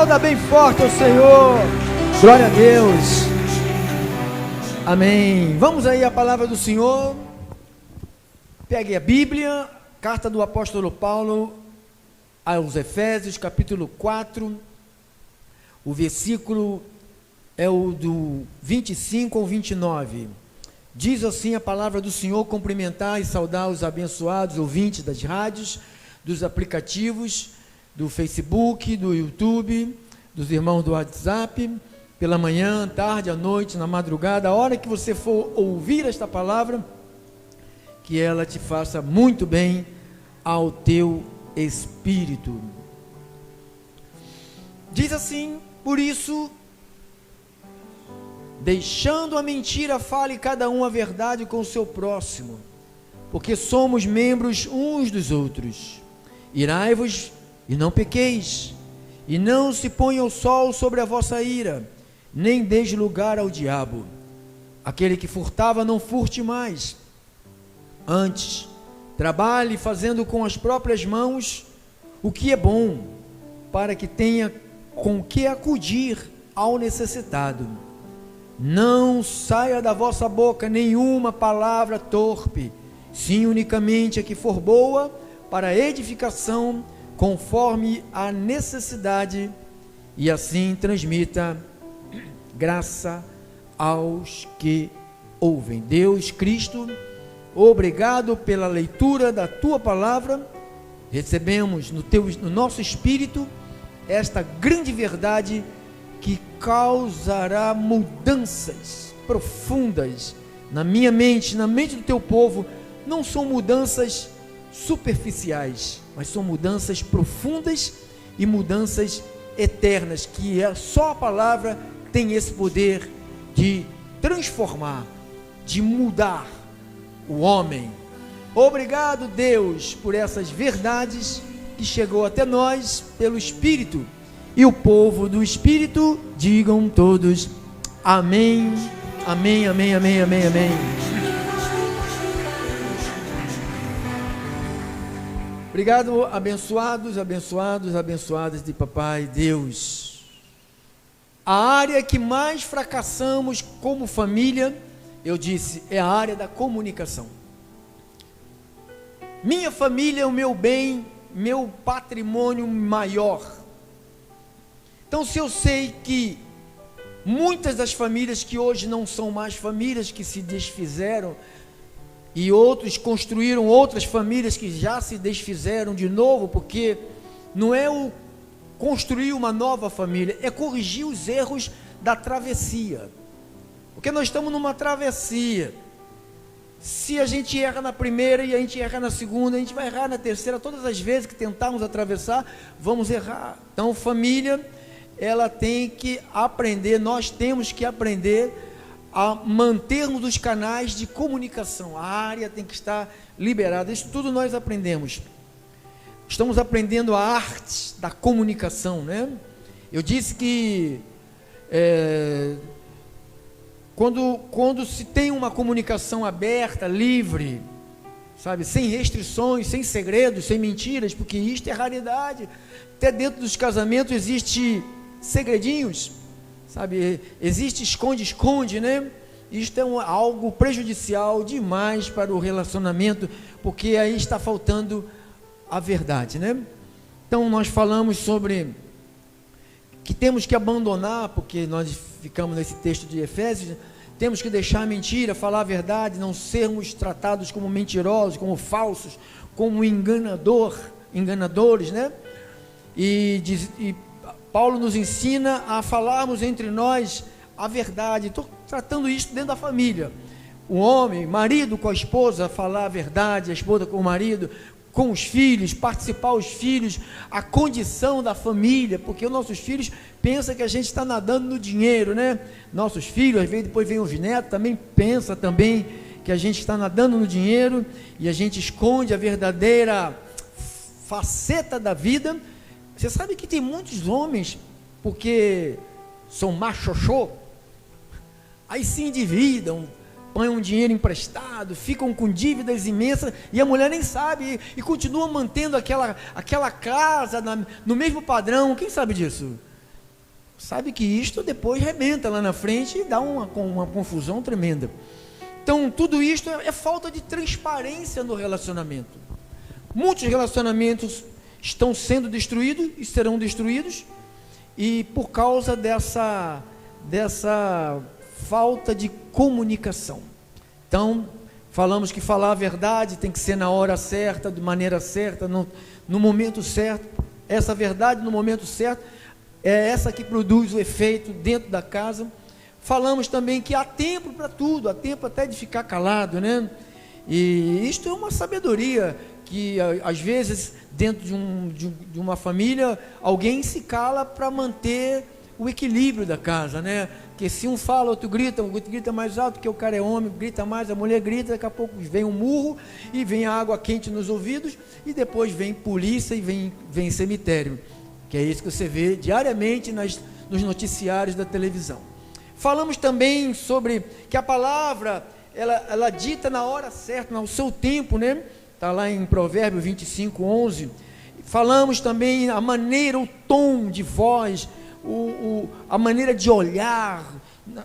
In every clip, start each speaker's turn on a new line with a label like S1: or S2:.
S1: Aplauda bem forte ao Senhor. Glória a Deus. Amém. Vamos aí à palavra do Senhor. Pegue a Bíblia, carta do apóstolo Paulo aos Efésios, capítulo 4. O versículo é o do 25 ao 29. Diz assim a palavra do Senhor: cumprimentar e saudar os abençoados ouvintes das rádios, dos aplicativos, do Facebook, do YouTube, dos irmãos do WhatsApp, pela manhã, tarde, à noite, na madrugada, a hora que você for ouvir esta palavra, que ela te faça muito bem ao teu espírito. Diz assim: por isso, deixando a mentira, fale cada um a verdade com o seu próximo, porque somos membros uns dos outros. Irai-vos e não pequeis, e não se ponha o sol sobre a vossa ira, nem deis lugar ao diabo. Aquele que furtava, não furte mais. Antes, trabalhe fazendo com as próprias mãos o que é bom, para que tenha com que acudir ao necessitado. Não saia da vossa boca nenhuma palavra torpe, sim unicamente a que for boa para edificação, conforme a necessidade, e assim transmita graça aos que ouvem. Deus Cristo, obrigado pela leitura da tua palavra. Recebemos no nosso espírito esta grande verdade que causará mudanças profundas na minha mente, na mente do teu povo. Não são mudanças superficiais, mas são mudanças profundas e mudanças eternas, que só a palavra tem esse poder de transformar, de mudar o homem. Obrigado, Deus, por essas verdades que chegou até nós pelo Espírito, e o povo do Espírito digam todos amém, amém, amém, amém, amém, amém. Obrigado, abençoados, abençoados, abençoadas de Papai Deus. A área que mais fracassamos como família, eu disse, é a área da comunicação. Minha família é o meu bem, meu patrimônio maior. Então, se eu sei que muitas das famílias que hoje não são mais famílias, que se desfizeram, e outros construíram outras famílias que já se desfizeram de novo, porque não é o construir uma nova família, é corrigir os erros da travessia, porque nós estamos numa travessia. Se a gente erra na primeira e a gente erra na segunda, a gente vai errar na terceira. Todas as vezes que tentarmos atravessar, vamos errar. Então, família, ela tem que aprender, nós temos que aprender a mantermos os canais de comunicação. A área tem que estar liberada. Isso tudo nós aprendemos. Estamos aprendendo a arte da comunicação, né? Eu disse que quando se tem uma comunicação aberta, livre, sabe, sem restrições, sem segredos, sem mentiras, porque isto é raridade. Até dentro dos casamentos existe segredinhos, sabe, existe esconde-esconde, né? Isto é algo prejudicial demais para o relacionamento, porque aí está faltando a verdade, né? Então nós falamos sobre que temos que abandonar, porque nós ficamos nesse texto de Efésios, temos que deixar a mentira, falar a verdade, não sermos tratados como mentirosos, como falsos, como enganadores, né? E Paulo nos ensina a falarmos entre nós a verdade. Estou tratando isso dentro da família. O homem, marido com a esposa, falar a verdade, a esposa com o marido, com os filhos, participar os filhos, a condição da família, porque os nossos filhos pensam que a gente está nadando no dinheiro, né? Nossos filhos, às vezes depois vem os netos, também pensa também que a gente está nadando no dinheiro, e a gente esconde a verdadeira faceta da vida. Você sabe que tem muitos homens, porque são machoxô, aí se endividam, põem um dinheiro emprestado, ficam com dívidas imensas, e a mulher nem sabe, e continua mantendo aquela casa no mesmo padrão. Quem sabe disso? sabe que isto depois rebenta lá na frente e dá uma confusão tremenda. Então, tudo isto é falta de transparência no relacionamento. Muitos relacionamentos estão sendo destruídos e serão destruídos, e por causa dessa falta de comunicação. Então, falamos que falar a verdade tem que ser na hora certa, de maneira certa, no momento certo. Essa verdade no momento certo é essa que produz o efeito dentro da casa. Falamos também que há tempo para tudo, há tempo até de ficar calado, né? E isto é uma sabedoria que às vezes dentro de uma família alguém se cala para manter o equilíbrio da casa, né? Porque se um fala, outro grita mais alto, porque o cara é homem, grita mais, a mulher grita, daqui a pouco vem um murro e vem a água quente nos ouvidos, e depois vem polícia e vem cemitério, que é isso que você vê diariamente nos noticiários da televisão. Falamos também sobre que a palavra, ela dita na hora certa, no seu tempo, né? Está lá em Provérbios 25:11. Falamos também a maneira, o tom de voz, a maneira de olhar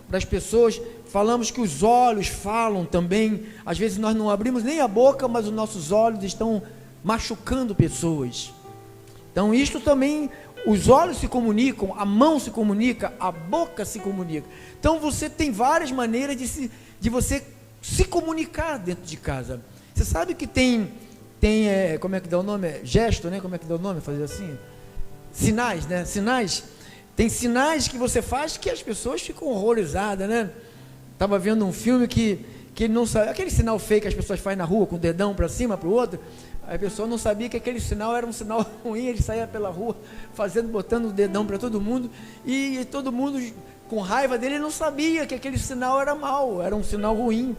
S1: para as pessoas. Falamos que os olhos falam também. Às vezes nós não abrimos nem a boca, mas os nossos olhos estão machucando pessoas. Então isto também, os olhos se comunicam, a mão se comunica, a boca se comunica. Então você tem várias maneiras de você se comunicar dentro de casa. Você sabe que tem como é que dá o nome? Gesto, né? Como é que dá o nome? Fazer assim? Sinais, né? Sinais. Tem sinais que você faz que as pessoas ficam horrorizadas, né? Estava vendo um filme que ele não sabe, aquele sinal feio que as pessoas fazem na rua, com o dedão para cima, para o outro. A pessoa não sabia que aquele sinal era um sinal ruim, ele saía pela rua botando o dedão para todo mundo, e todo mundo com raiva dele não sabia que aquele sinal era mau, era um sinal ruim.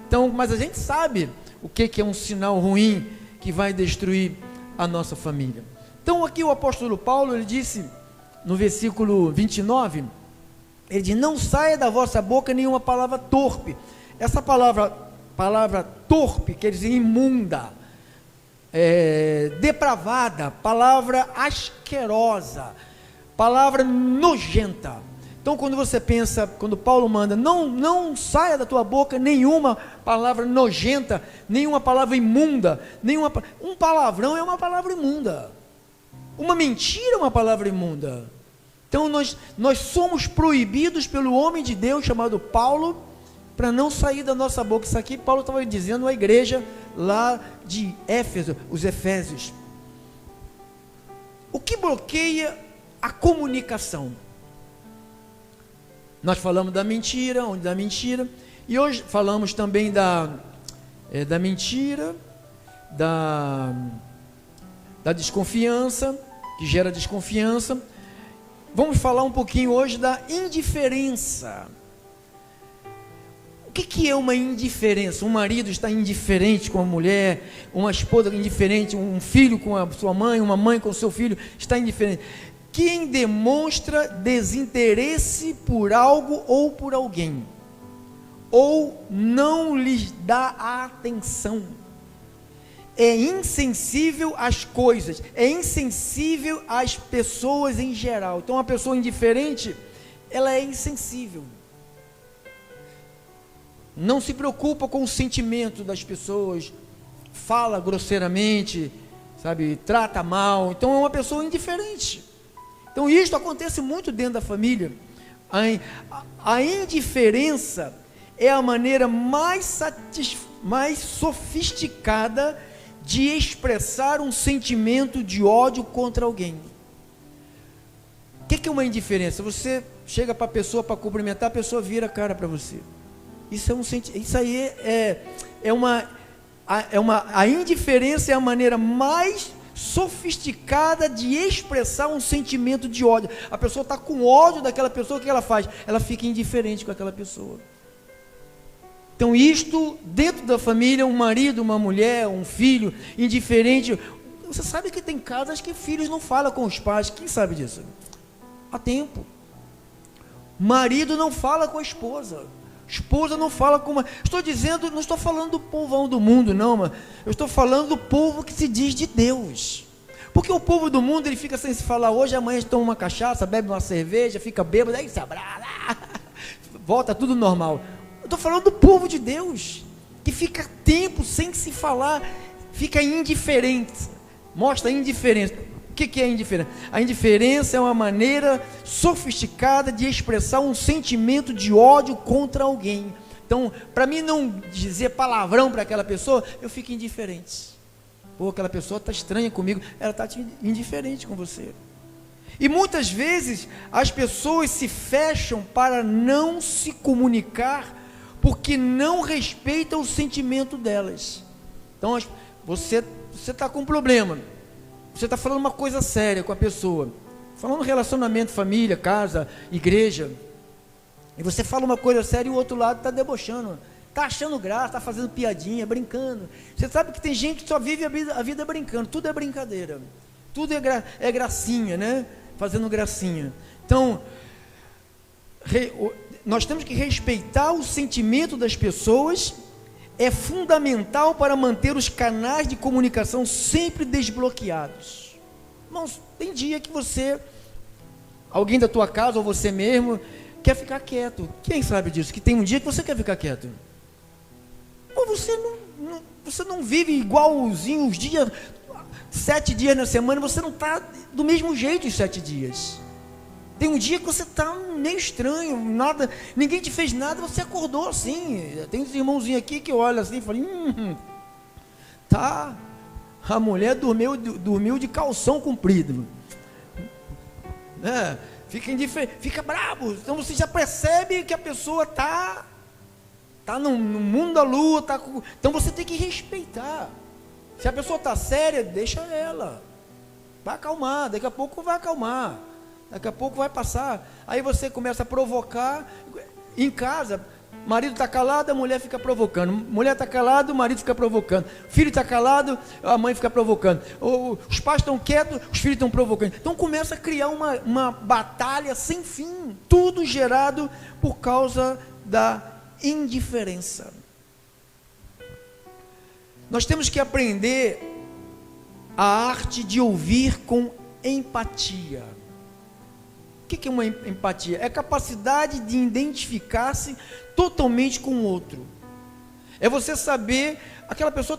S1: Então, mas a gente sabe o que é um sinal ruim que vai destruir a nossa família. Então aqui o apóstolo Paulo, ele disse no versículo 29, ele diz: não saia da vossa boca nenhuma palavra torpe. Essa palavra torpe quer dizer imunda, depravada, palavra asquerosa, palavra nojenta. Então quando você pensa, quando Paulo manda, não saia da tua boca nenhuma palavra nojenta, nenhuma palavra imunda, um palavrão é uma palavra imunda, uma mentira é uma palavra imunda. Então nós somos proibidos pelo homem de Deus chamado Paulo, para não sair da nossa boca. Isso aqui Paulo estava dizendo à igreja lá de Éfeso, os Efésios. O que bloqueia a comunicação? Nós falamos da mentira, e hoje falamos também da mentira, da desconfiança, que gera desconfiança. Vamos falar um pouquinho hoje da indiferença. O que é uma indiferença? Um marido está indiferente com a mulher, uma esposa indiferente, um filho com a sua mãe, uma mãe com o seu filho está indiferente. Quem demonstra desinteresse por algo ou por alguém, ou não lhes dá atenção, é insensível às coisas, é insensível às pessoas em geral. Então, uma pessoa indiferente, ela é insensível, não se preocupa com o sentimento das pessoas, fala grosseiramente, sabe, trata mal. Então é uma pessoa indiferente. Então isto acontece muito dentro da família. A indiferença é a maneira mais sofisticada de expressar um sentimento de ódio contra alguém. O que é uma indiferença? Você chega para a pessoa para cumprimentar, a pessoa vira a cara para você. Isso aí a indiferença é a maneira mais sofisticada de expressar um sentimento de ódio. A pessoa está com ódio daquela pessoa, o que ela faz? Ela fica indiferente com aquela pessoa. Então isto, dentro da família, um marido, uma mulher, um filho, indiferente. Você sabe que tem casas que filhos não falam com os pais, quem sabe disso? Há tempo. Marido não fala com a esposa, esposa não fala com uma... Estou dizendo, não estou falando do povão do mundo, não, mas eu estou falando do povo que se diz de Deus. Porque o povo do mundo, ele fica sem se falar hoje, amanhã toma uma cachaça, bebe uma cerveja, fica bêbado, aí se abraça, volta tudo normal. Eu estou falando do povo de Deus, que fica tempo sem se falar, fica indiferente, mostra indiferença. O que é indiferença? A indiferença é uma maneira sofisticada de expressar um sentimento de ódio contra alguém. Então, para mim não dizer palavrão para aquela pessoa, eu fico indiferente. Pô, aquela pessoa está estranha comigo, ela está indiferente com você. E muitas vezes as pessoas se fecham para não se comunicar, porque não respeitam o sentimento delas. Então, você está com um problema, você está falando uma coisa séria com a pessoa, falando relacionamento, família, casa, igreja, e você fala uma coisa séria e o outro lado está debochando, está achando graça, está fazendo piadinha, brincando. Você sabe que tem gente que só vive a vida brincando, tudo é brincadeira, tudo é gracinha, né? Fazendo gracinha. Então, nós temos que respeitar o sentimento das pessoas, é fundamental para manter os canais de comunicação sempre desbloqueados. Irmãos, tem dia que alguém da tua casa ou você mesmo, quer ficar quieto. Quem sabe disso? Que tem um dia que você quer ficar quieto. Ou você não vive igualzinho os dias, 7 dias na semana, você não está do mesmo jeito os 7 dias. Tem um dia que você está meio estranho, ninguém te fez nada, você acordou assim. Tem uns irmãozinhos aqui que olham assim e falam, tá, a mulher dormiu de calção comprido. Fica indiferente, fica bravo. Então você já percebe que a pessoa está no mundo da lua, então você tem que respeitar. Se a pessoa está séria, deixa ela, vai acalmar, daqui a pouco vai acalmar, daqui a pouco vai passar. Aí você começa a provocar, em casa, marido está calado, a mulher fica provocando, mulher está calada, o marido fica provocando, filho está calado, a mãe fica provocando, os pais estão quietos, os filhos estão provocando. Então começa a criar uma batalha sem fim, tudo gerado por causa da indiferença. Nós temos que aprender a arte de ouvir com empatia. O que é uma empatia? É a capacidade de identificar-se totalmente com o outro. É você saber, aquela pessoa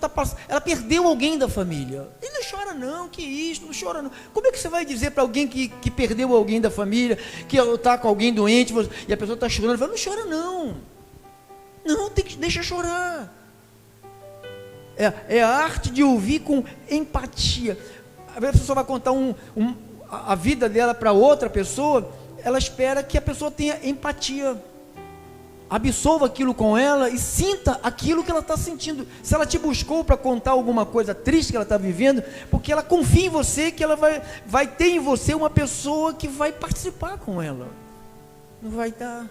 S1: ela perdeu alguém da família. E não chora não, que isso, não chora não. Como é que você vai dizer para alguém que perdeu alguém da família, que está com alguém doente, e a pessoa está chorando, fala, não chora não. Não, deixa chorar. É a arte de ouvir com empatia. A pessoa vai contar a vida dela para outra pessoa, ela espera que a pessoa tenha empatia, absorva aquilo com ela e sinta aquilo que ela está sentindo. Se ela te buscou para contar alguma coisa triste que ela está vivendo, porque ela confia em você, que ela vai ter em você uma pessoa que vai participar com ela, não vai estar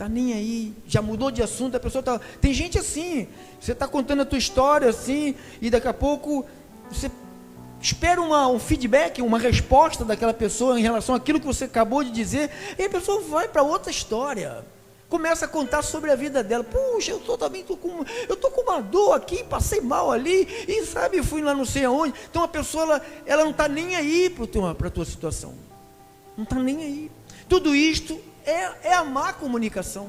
S1: nem aí, já mudou de assunto, a pessoa está... Tem gente assim, você está contando a tua história assim, e daqui a pouco você espera um feedback, uma resposta daquela pessoa em relação àquilo que você acabou de dizer, e a pessoa vai para outra história, começa a contar sobre a vida dela. Puxa, eu estou com uma dor aqui, passei mal ali, e sabe, fui lá não sei aonde. Então a pessoa, ela não está nem aí para a tua situação, não está nem aí. Tudo isto é a má comunicação,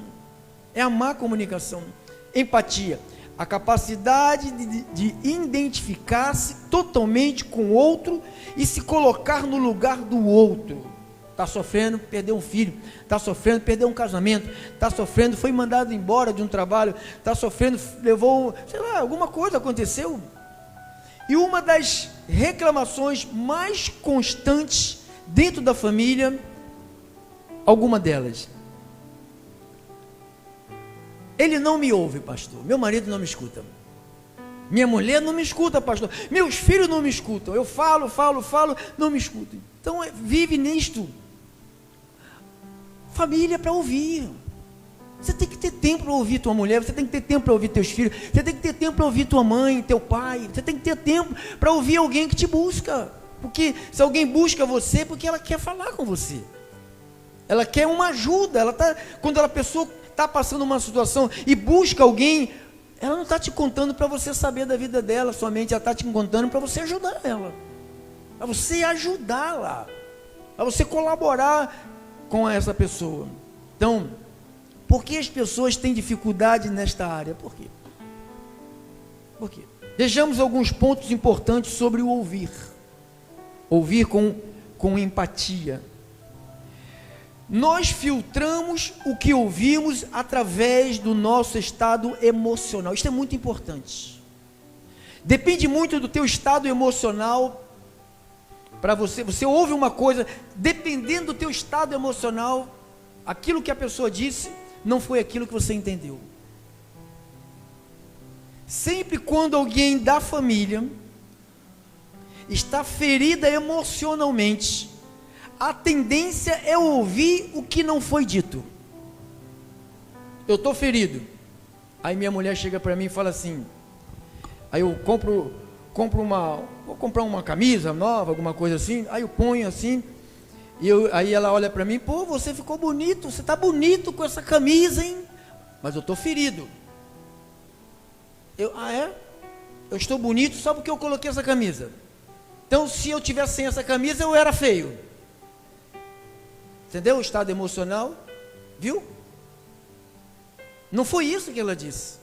S1: empatia, a capacidade de identificar-se totalmente com o outro e se colocar no lugar do outro. Está sofrendo, perdeu um filho, está sofrendo, perdeu um casamento, está sofrendo, foi mandado embora de um trabalho, está sofrendo, levou, sei lá, alguma coisa aconteceu. E uma das reclamações mais constantes dentro da família, alguma delas: ele não me ouve, pastor, meu marido não me escuta, minha mulher não me escuta, pastor, meus filhos não me escutam, eu falo, não me escutam. Então vive nisto. Família para ouvir. Você tem que ter tempo para ouvir tua mulher, você tem que ter tempo para ouvir teus filhos, você tem que ter tempo para ouvir tua mãe, teu pai, você tem que ter tempo para ouvir alguém que te busca, porque se alguém busca você, porque ela quer falar com você, ela quer uma ajuda, quando a pessoa está passando uma situação e busca alguém ela não está te contando para você saber da vida dela somente, ela está te contando para você ajudar ela, para você ajudá-la, para você colaborar com essa pessoa. Então, por que as pessoas têm dificuldade nesta área? Por quê? Por quê? Vejamos alguns pontos importantes sobre o ouvir. Ouvir com empatia. Nós filtramos o que ouvimos através do nosso estado emocional. Isso é muito importante. Depende muito do teu estado emocional. Para você ouve uma coisa, dependendo do teu estado emocional, aquilo que a pessoa disse não foi aquilo que você entendeu. Sempre quando alguém da família está ferida emocionalmente, a tendência é ouvir o que não foi dito. Eu estou ferido, aí minha mulher chega para mim e fala assim, aí eu vou comprar uma camisa nova, alguma coisa assim, aí eu ponho assim, aí ela olha para mim, pô, você ficou bonito, você está bonito com essa camisa, hein? Mas eu estou ferido. É? Eu estou bonito só porque eu coloquei essa camisa. Então, se eu tivesse sem essa camisa, eu era feio. Entendeu? O estado emocional, viu? Não foi isso que ela disse.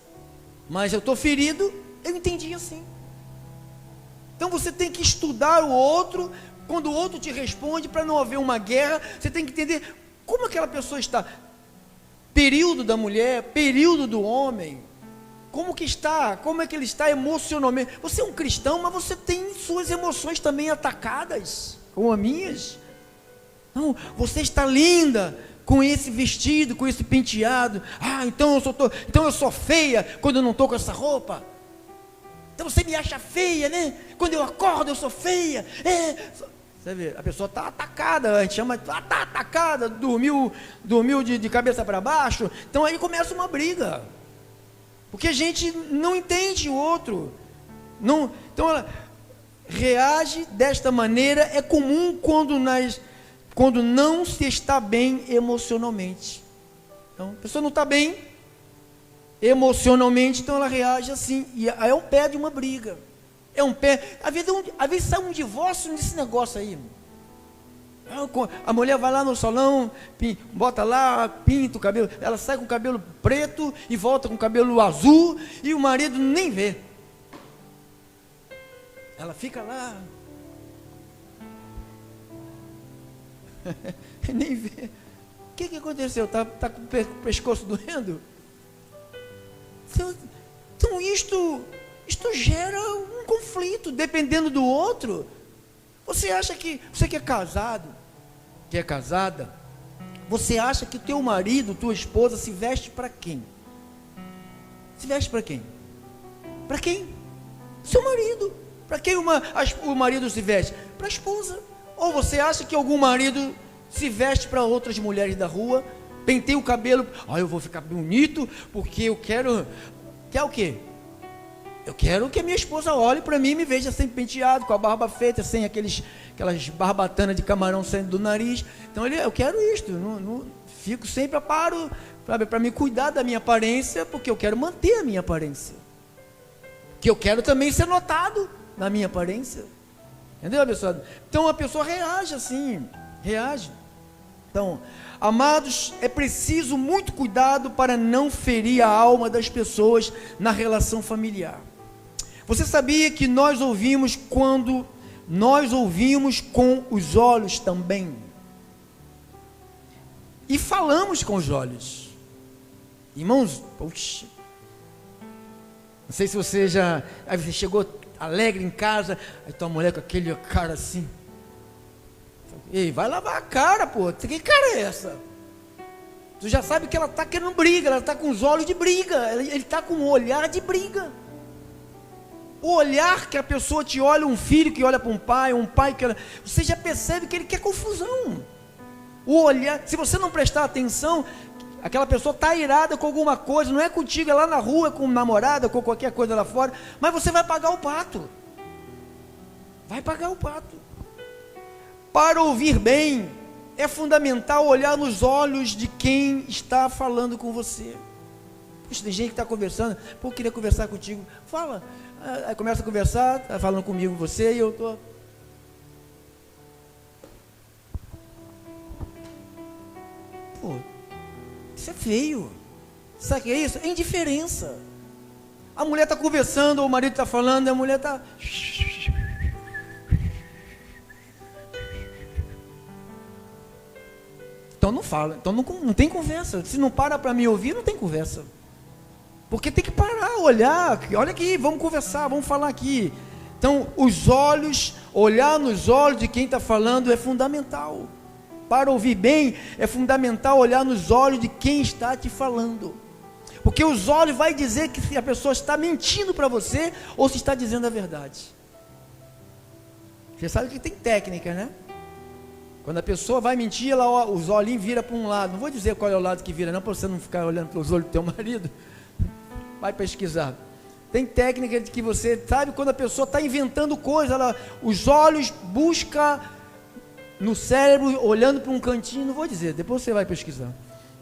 S1: Mas eu estou ferido, eu entendi assim. Então, você tem que estudar o outro. Quando o outro te responde, para não haver uma guerra, você tem que entender como aquela pessoa está. Período da mulher, período do homem. Como que está? Como é que ele está emocionalmente? Você é um cristão, mas você tem suas emoções também atacadas, como as minhas. Não, você está linda com esse vestido, com esse penteado. Então eu sou feia quando eu não estou com essa roupa. Então você me acha feia, né? Quando eu acordo eu sou feia. Você vê, a pessoa está atacada, a gente chama, está atacada, dormiu de cabeça para baixo. Então aí começa uma briga. Porque a gente não entende o outro. Então ela reage desta maneira. É comum quando não se está bem emocionalmente. Então a pessoa não está bem emocionalmente, então ela reage assim. E aí é um pé de uma briga. Às vezes sai um divórcio nesse negócio aí. A mulher vai lá no salão, bota lá, pinta o cabelo, ela sai com o cabelo preto e volta com o cabelo azul, e o marido nem vê. Ela fica lá, nem vê. O que aconteceu? Está com o pescoço doendo? Então isto gera um conflito, dependendo do outro. Você acha que, você que é casado, que é casada, você acha que o teu marido, tua esposa se veste para quem? Se veste para quem? Para quem? Seu marido. Para quem o marido se veste? Para a esposa. Ou você acha que algum marido se veste para outras mulheres da rua, penteia o cabelo, eu vou ficar bonito, porque eu quero... Quer o quê? Eu quero que a minha esposa olhe para mim e me veja sempre penteado, com a barba feita, sem aquelas barbatanas de camarão saindo do nariz. Então eu quero isto, não fico sempre a paro para me cuidar da minha aparência, porque eu quero manter a minha aparência. Que eu quero também ser notado na minha aparência. Entendeu, pessoal? Então a pessoa reage assim, reage. Então, amados, é preciso muito cuidado para não ferir a alma das pessoas na relação familiar. Você sabia que nós ouvimos com os olhos também? E falamos com os olhos. Irmãos, poxa, não sei se você aí você chegou alegre em casa, aí tua mulher com aquele cara assim, ei, vai lavar a cara, pô, que cara é essa? Tu já sabe que ela está querendo briga, ela está com os olhos de briga, ele está com um olhar de briga. O olhar que a pessoa te olha, um filho que olha para um pai que olha, você já percebe que ele quer confusão. O olhar, se você não prestar atenção, aquela pessoa está irada com alguma coisa, não é contigo, é lá na rua, com namorada, com qualquer coisa lá fora, mas você vai pagar o pato. Vai pagar o pato. Para ouvir bem, é fundamental olhar nos olhos de quem está falando com você. Puxa, tem gente que está conversando, pô, eu queria conversar contigo. Fala. Aí começa a conversar, está falando comigo, você, e eu estou... Pô, isso é feio. Sabe o que é isso? É indiferença. A mulher está conversando, ou o marido está falando, e a mulher está... Então não fala, então não tem conversa. Se não para me ouvir, não tem conversa. Porque tem que parar, olhar, olha aqui, vamos conversar, vamos falar aqui. Então, os olhos, olhar nos olhos de quem está falando é fundamental. Para ouvir bem, é fundamental olhar nos olhos de quem está te falando. Porque os olhos vai dizer que se a pessoa está mentindo para você, ou se está dizendo a verdade. Você sabe que tem técnica, né? Quando a pessoa vai mentir, ela, os olhinhos viram para um lado. Não vou dizer qual é o lado que vira, não, para você não ficar olhando para os olhos do teu marido. Vai pesquisar. Tem técnica de que você sabe quando a pessoa está inventando coisa, os olhos buscam no cérebro, olhando para um cantinho. Não vou dizer, depois você vai pesquisar.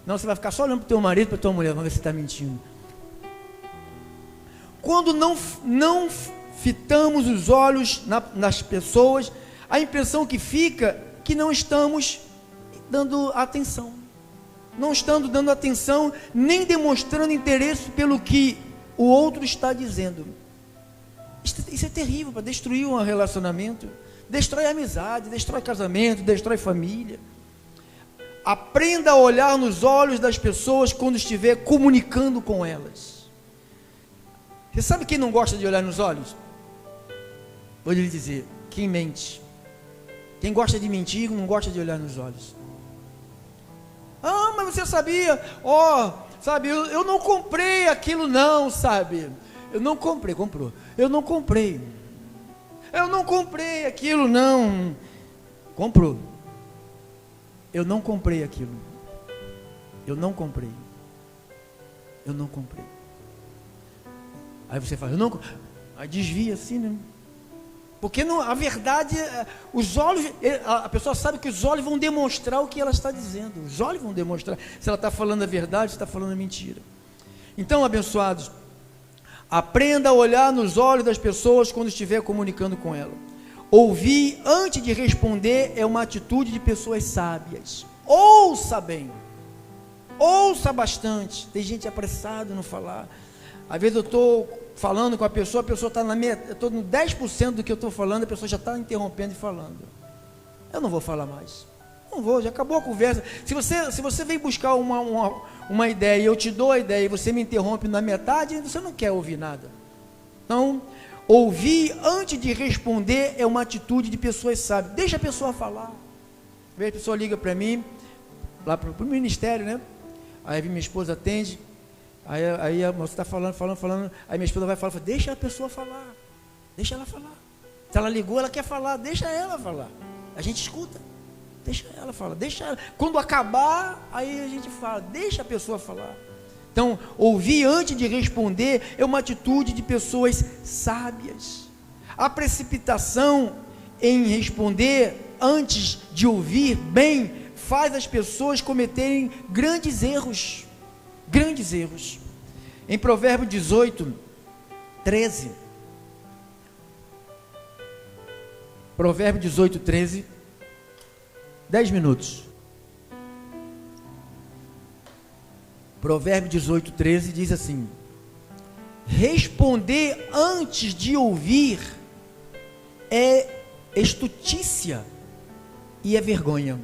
S1: Não, você vai ficar só olhando para o teu marido, para a tua mulher, vamos ver se está mentindo. Quando não fitamos os olhos nas pessoas, a impressão que fica é que não estamos dando atenção. Não estando dando atenção, nem demonstrando interesse pelo que o outro está dizendo. Isso é terrível para destruir um relacionamento, destrói amizade, destrói casamento, destrói família. Aprenda a olhar nos olhos das pessoas quando estiver comunicando com elas. Você sabe quem não gosta de olhar nos olhos? Vou lhe dizer, quem mente. Quem gosta de mentir não gosta de olhar nos olhos. Ah, mas você sabia? Sabe, eu não comprei aquilo não, sabe? Eu não comprei, comprou. Eu não comprei aquilo não. Comprou. Eu não comprei aquilo. Eu não comprei. Aí você fala, aí desvia assim, né? Porque a verdade, os olhos, a pessoa sabe que os olhos vão demonstrar o que ela está dizendo. Os olhos vão demonstrar se ela está falando a verdade, se está falando a mentira. Então, abençoados, aprenda a olhar nos olhos das pessoas quando estiver comunicando com ela. Ouvir antes de responder é uma atitude de pessoas sábias. Ouça bem. Ouça bastante. Tem gente apressada no falar. Às vezes eu estou falando com a pessoa está eu estou no 10% do que eu estou falando, a pessoa já está interrompendo e falando. Eu não vou falar mais. Não vou, já acabou a conversa. Se você vem buscar uma ideia e eu te dou a ideia e você me interrompe na metade, você não quer ouvir nada. Então, ouvir antes de responder é uma atitude de pessoas sábias. Deixa a pessoa falar. Às vezes a pessoa liga para mim, lá para o ministério, né? Aí minha esposa atende. Aí a moça está falando, aí minha esposa vai falar, deixa a pessoa falar, deixa ela falar. Se ela ligou, ela quer falar, deixa ela falar. A gente escuta, deixa ela falar, deixa ela. Quando acabar, aí a gente fala, deixa a pessoa falar. Então, ouvir antes de responder é uma atitude de pessoas sábias. A precipitação em responder antes de ouvir bem faz as pessoas cometerem grandes erros. Grandes erros. Em Provérbios 18, 13. Provérbios 18, 13. 10 minutos. Provérbios 18, 13 diz assim: responder antes de ouvir é estutícia e é vergonha.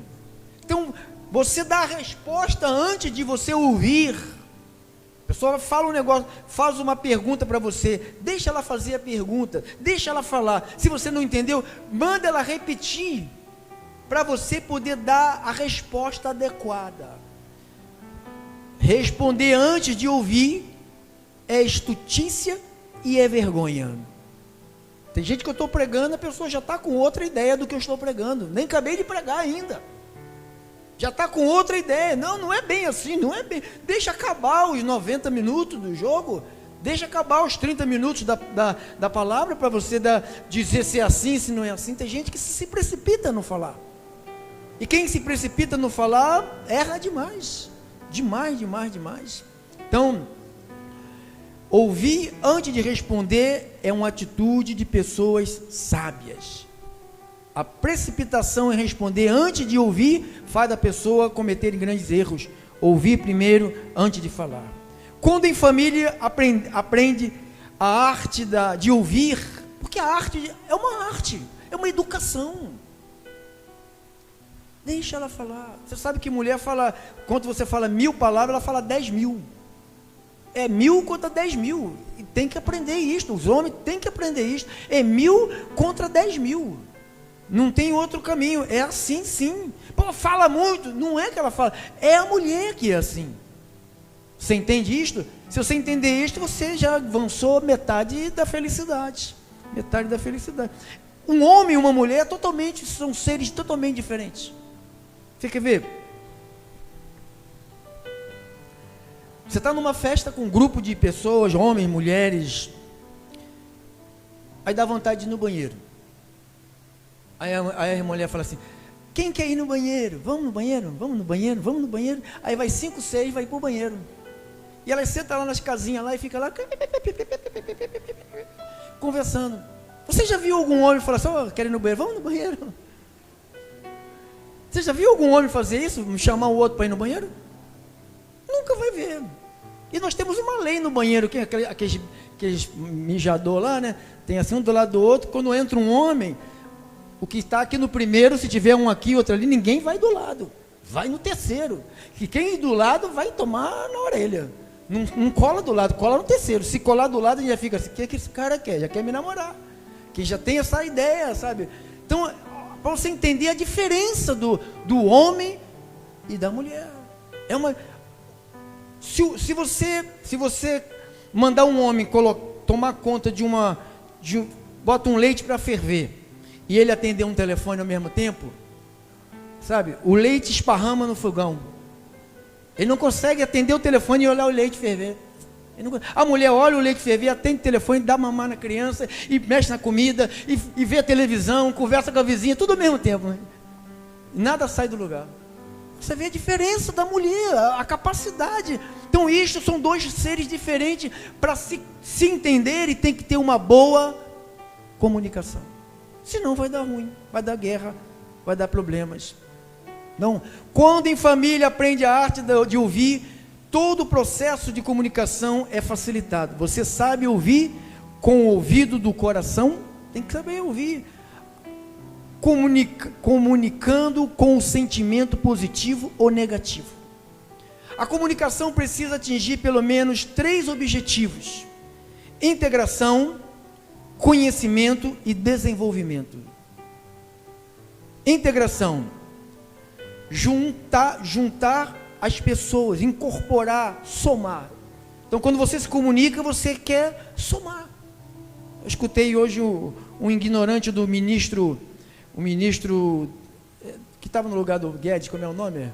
S1: Então, você dá a resposta antes de você ouvir. A pessoa fala um negócio, faz uma pergunta para você, deixa ela fazer a pergunta, deixa ela falar. Se você não entendeu, manda ela repetir, para você poder dar a resposta adequada. Responder antes de ouvir é estutícia e é vergonha. Tem gente que eu estou pregando, a pessoa já está com outra ideia do que eu estou pregando, nem acabei de pregar ainda. Já está com outra ideia. Não é bem assim, não é bem. Deixa acabar os 90 minutos do jogo, deixa acabar os 30 minutos da palavra, para você dizer se é assim, se não é assim. Tem gente que se precipita no falar. E quem se precipita no falar, erra demais. Demais. Então, Ouvir antes de responder é uma atitude de pessoas sábias. A precipitação em responder antes de ouvir faz a pessoa cometer grandes erros. Ouvir primeiro antes de falar. Quando em família aprende a arte de ouvir, porque a arte é uma educação. Deixa ela falar. Você sabe que mulher fala, quando você fala 1000 palavras, ela fala 10.000. É 1000 contra 10.000. E tem que aprender isto. Os homens têm que aprender isto. É 1000 contra 10.000. Não tem outro caminho. É assim, sim. Pô, fala muito. Não é que ela fala. É a mulher que é assim. Você entende isto? Se você entender isto, você já avançou metade da felicidade. Metade da felicidade. Um homem e uma mulher são seres totalmente diferentes. Você quer ver? Você está numa festa com um grupo de pessoas, homens, mulheres. Aí dá vontade de ir no banheiro. Aí a mulher fala assim: quem quer ir no banheiro? Vamos no banheiro? Vamos no banheiro? Vamos no banheiro? Aí vai 5, 6, vai para o banheiro. E ela senta lá nas casinhas lá e fica lá conversando. Você já viu algum homem falar assim: oh, quer ir no banheiro? Vamos no banheiro. Você já viu algum homem fazer isso? Chamar o outro para ir no banheiro? Nunca vai ver. E nós temos uma lei no banheiro, que é aqueles mijador lá, né? Tem assim um do lado do outro. Quando entra um homem, o que está aqui no primeiro, se tiver um aqui, outro ali, ninguém vai do lado. Vai no terceiro. Que quem ir do lado vai tomar na orelha. Não cola do lado, cola no terceiro. Se colar do lado, já fica assim: o que esse cara quer? Já quer me namorar. Que já tem essa ideia, sabe? Então, para você entender a diferença do homem e da mulher. Se você mandar um homem tomar conta bota um leite para ferver e ele atender um telefone ao mesmo tempo, sabe? O leite esparrama no fogão. Ele não consegue atender o telefone e olhar o leite ferver. A mulher olha o leite ferver, atende o telefone, dá mamar na criança, e mexe na comida, e vê a televisão, conversa com a vizinha, tudo ao mesmo tempo. Né? Nada sai do lugar. Você vê a diferença da mulher, a capacidade. Então, isto são dois seres diferentes. Para se entender, e tem que ter uma boa comunicação. Senão vai dar ruim, vai dar guerra, vai dar problemas. Não. Quando em família aprende a arte de ouvir, todo o processo de comunicação é facilitado. Você sabe ouvir com o ouvido do coração? Tem que saber ouvir. Comunicando com o sentimento positivo ou negativo. A comunicação precisa atingir pelo menos 3 objetivos: integração, conhecimento e desenvolvimento. Integração: juntar as pessoas, incorporar, somar. Então, quando você se comunica, você quer somar. Eu escutei hoje um ignorante do ministro, o ministro que estava no lugar do Guedes, como é o nome?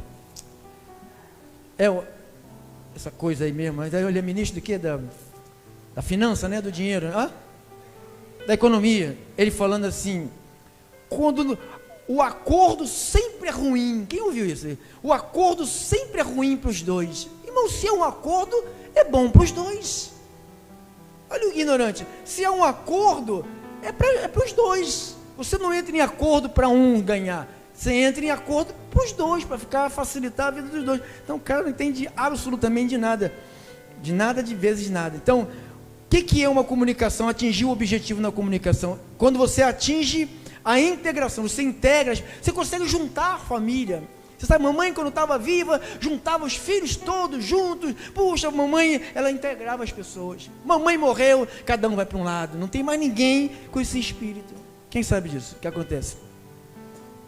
S1: Essa coisa aí mesmo, mas ele é ministro do quê? Da finança, né? Do dinheiro, da economia. Ele falando assim: quando o acordo sempre é ruim. Quem ouviu isso? O acordo sempre é ruim para os dois. Irmão, se é um acordo, é bom para os dois. Olha o ignorante. Se é um acordo, é para os dois. Você não entra em acordo para um ganhar. Você entra em acordo para os dois, para facilitar a vida dos dois. Então, o cara não entende absolutamente de nada. De nada, de vezes nada. Então, o que é uma comunicação? Atingir o objetivo na comunicação. Quando você atinge a integração, você integra, você consegue juntar a família. Você sabe, mamãe quando estava viva, juntava os filhos todos juntos. Puxa, mamãe, ela integrava as pessoas. Mamãe morreu, cada um vai para um lado. Não tem mais ninguém com esse espírito. Quem sabe disso? O que acontece?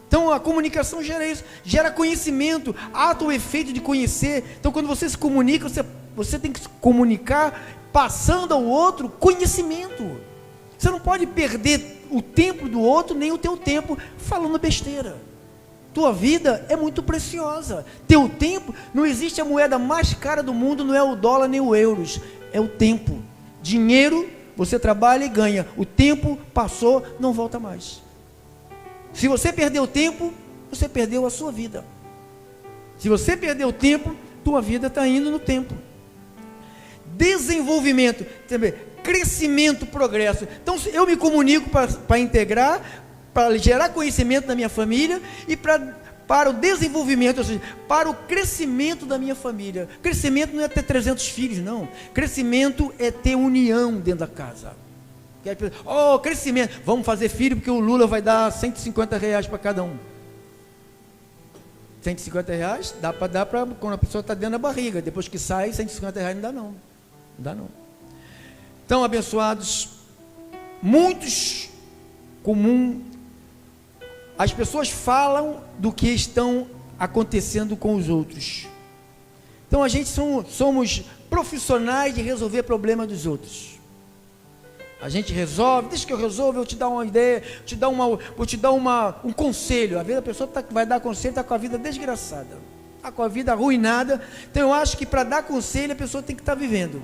S1: Então a comunicação gera isso, gera conhecimento, ato ou efeito de conhecer. Então quando você se comunica, você tem que se comunicar passando ao outro conhecimento. Você não pode perder o tempo do outro, nem o teu tempo falando besteira. Tua vida é muito preciosa. Teu tempo, não existe a moeda mais cara do mundo, não é o dólar nem o euros, é o tempo. Dinheiro, você trabalha e ganha. O tempo passou, não volta mais. Se você perdeu o tempo, você perdeu a sua vida. Se você perdeu o tempo, tua vida está indo no tempo. desenvolvimento, crescimento, progresso. Então eu me comunico para integrar, para gerar conhecimento na minha família e para o desenvolvimento, ou seja, para o crescimento da minha família. Crescimento não é ter 300 filhos, não. Crescimento é ter união dentro da casa. Oh, crescimento, vamos fazer filho porque o Lula vai dar R$150 para cada um. R$150 dá para dar para quando a pessoa está dentro da barriga. Depois que sai, R$150 não dá não. Não dá não. Então, abençoados, muitos as pessoas falam do que estão acontecendo com os outros. Então a gente somos profissionais de resolver problemas dos outros. A gente resolve, deixa que eu resolvo, eu te dar uma ideia, vou te dar um conselho. Às vezes a pessoa vai dar conselho, está com a vida desgraçada, está com a vida arruinada. Então eu acho que para dar conselho a pessoa tem que estar vivendo.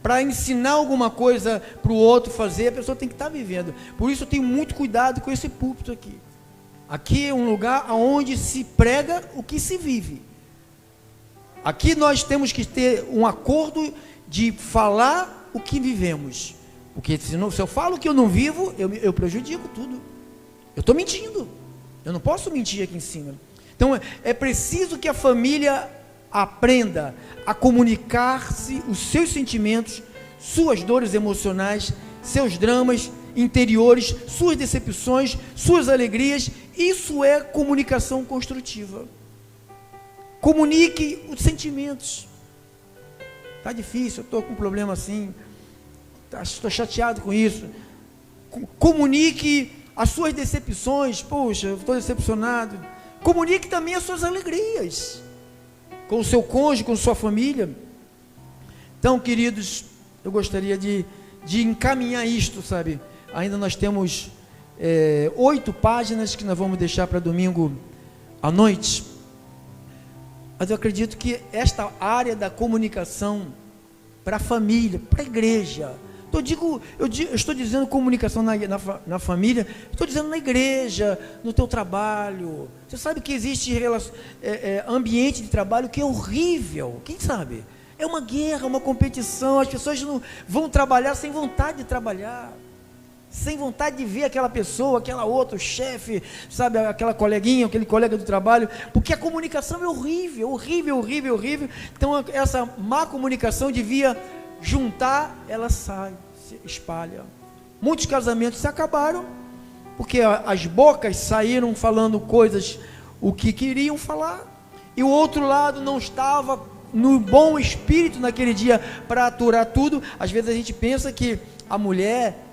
S1: Para ensinar alguma coisa para o outro fazer, a pessoa tem que estar vivendo. Por isso eu tenho muito cuidado com esse púlpito aqui. Aqui é um lugar onde se prega o que se vive. Aqui nós temos que ter um acordo de falar o que vivemos. Porque se eu falo que eu não vivo, eu prejudico tudo. Eu estou mentindo. Eu não posso mentir aqui em cima. Então é preciso que a família aprenda a comunicar-se os seus sentimentos, suas dores emocionais, seus dramas interiores, suas decepções, suas alegrias. Isso é comunicação construtiva. Comunique os sentimentos. Está difícil, eu estou com um problema assim, estou chateado com isso. Comunique as suas decepções. Poxa, eu estou decepcionado. Comunique também as suas alegrias com o seu cônjuge, com sua família. Então, queridos, eu gostaria de encaminhar isto, sabe? Ainda nós temos 8 páginas que nós vamos deixar para domingo à noite. Mas eu acredito que esta área da comunicação para a família, para a igreja, eu estou dizendo comunicação na família, estou dizendo na igreja, no teu trabalho. Você sabe que existe ambiente de trabalho que é horrível, quem sabe? É uma guerra, uma competição, as pessoas não vão trabalhar sem vontade de trabalhar, sem vontade de ver aquela pessoa, aquela outra, o chefe, sabe, aquela coleguinha, aquele colega do trabalho, porque a comunicação é horrível, horrível, horrível, horrível. Então essa má comunicação devia juntar, ela sai, se espalha. Muitos casamentos se acabaram, porque as bocas saíram falando coisas, o que queriam falar, e o outro lado não estava no bom espírito naquele dia para aturar tudo. Às vezes a gente pensa que a mulher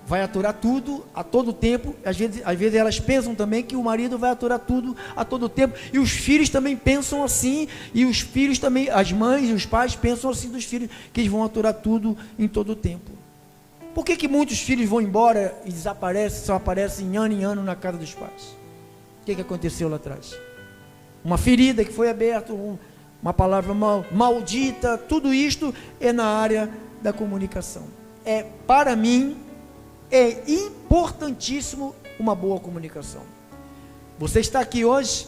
S1: vai aturar tudo a todo tempo. Às vezes elas pensam também que o marido vai aturar tudo a todo tempo, e os filhos também pensam assim, e os filhos também, as mães e os pais pensam assim dos filhos, que eles vão aturar tudo em todo o tempo. Por que muitos filhos vão embora e desaparecem, só aparecem em ano na casa dos pais? O que aconteceu lá atrás? Uma ferida que foi aberta, uma palavra maldita. Tudo isto é na área da comunicação. Para mim, é importantíssimo uma boa comunicação. Você está aqui hoje,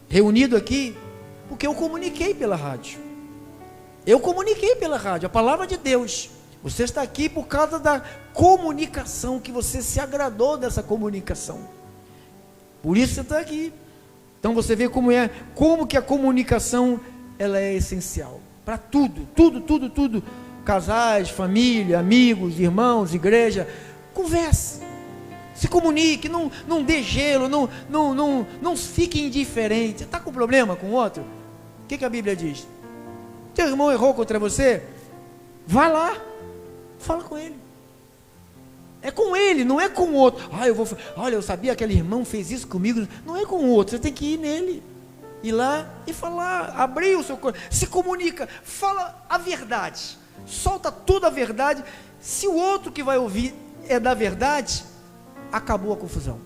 S1: reunido aqui, porque eu comuniquei pela rádio. Eu comuniquei pela rádio, a palavra de Deus. Você está aqui por causa da comunicação, que você se agradou dessa comunicação. Por isso você está aqui. Então você vê como que a comunicação, ela é essencial para tudo, tudo. Casais, família, amigos, irmãos, igreja. Converse, se comunique, não dê gelo, não fique indiferente. Você está com problema com o outro? O que a Bíblia diz? Teu irmão errou contra você? Vá lá, fala com ele. É com ele, não é com o outro. Olha, eu sabia que aquele irmão fez isso comigo. Não é com o outro, você tem que ir nele, ir lá e falar, abrir o seu coração, se comunica, fala a verdade, solta toda a verdade. Se o outro que vai ouvir é da verdade, acabou a confusão,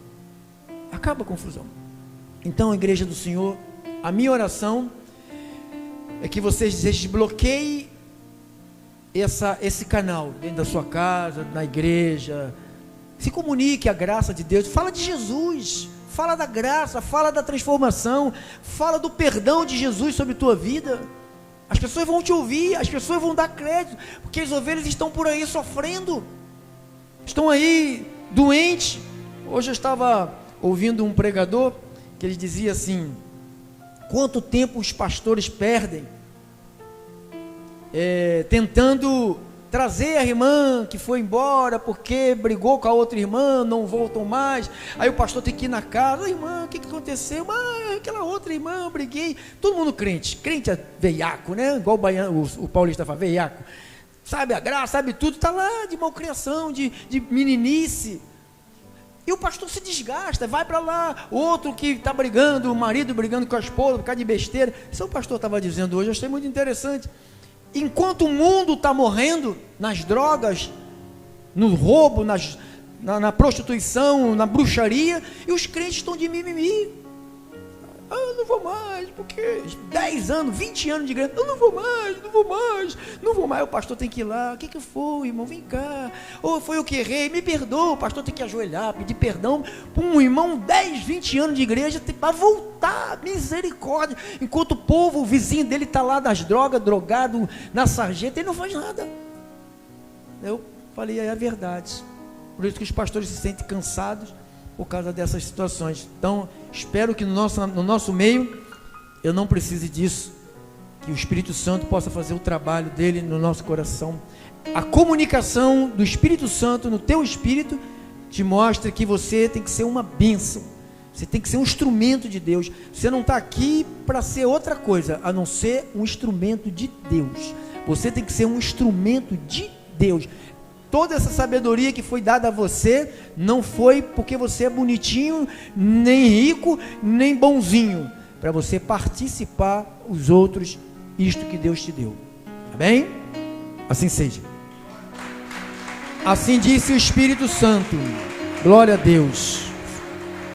S1: acaba a confusão. Então, igreja do Senhor, a minha oração é que vocês desbloqueiem esse canal dentro da sua casa, na igreja. Se comunique a graça de Deus, fala de Jesus, fala da graça, fala da transformação, fala do perdão de Jesus sobre tua vida. As pessoas vão te ouvir, as pessoas vão dar crédito, porque as ovelhas estão por aí sofrendo, estão aí doentes. Hoje eu estava ouvindo um pregador que ele dizia assim: quanto tempo os pastores perdem tentando trazer a irmã que foi embora porque brigou com a outra irmã, não voltam mais. Aí o pastor tem que ir na casa: irmã, o que aconteceu? Aquela outra irmã, eu briguei. Todo mundo crente é veiaco, né? Igual o paulista fala, veiaco, sabe a graça, sabe tudo, está lá de malcriação, de meninice. E o pastor se desgasta, vai para lá, outro que está brigando, o marido brigando com a esposa por causa de besteira. Isso o pastor estava dizendo hoje, eu achei muito interessante. Enquanto o mundo está morrendo nas drogas, no roubo, na prostituição, na bruxaria, e os crentes estão de mimimi. Eu não vou mais, porque 10 anos, 20 anos de igreja, eu não vou mais. O pastor tem que ir lá: o que foi, irmão? Vem cá. Ou foi eu que errei, me perdoa. O pastor tem que ajoelhar, pedir perdão para um irmão 10, 20 anos de igreja, para voltar, misericórdia. Enquanto o povo, o vizinho dele está lá nas drogas, drogado, na sarjeta, ele não faz nada. Eu falei: é a verdade. Por isso que os pastores se sentem cansados por causa dessas situações. Então, espero que no nosso meio eu não precise disso, que o Espírito Santo possa fazer o trabalho dele no nosso coração. A comunicação do Espírito Santo no teu espírito te mostra que você tem que ser uma bênção, você tem que ser um instrumento de Deus. Você não está aqui para ser outra coisa a não ser um instrumento de Deus. Você tem que ser um instrumento de Deus. Toda essa sabedoria que foi dada a você não foi porque você é bonitinho, nem rico, nem bonzinho, para você participar os outros, isto que Deus te deu. Amém? Assim seja. Assim disse o Espírito Santo. Glória a Deus.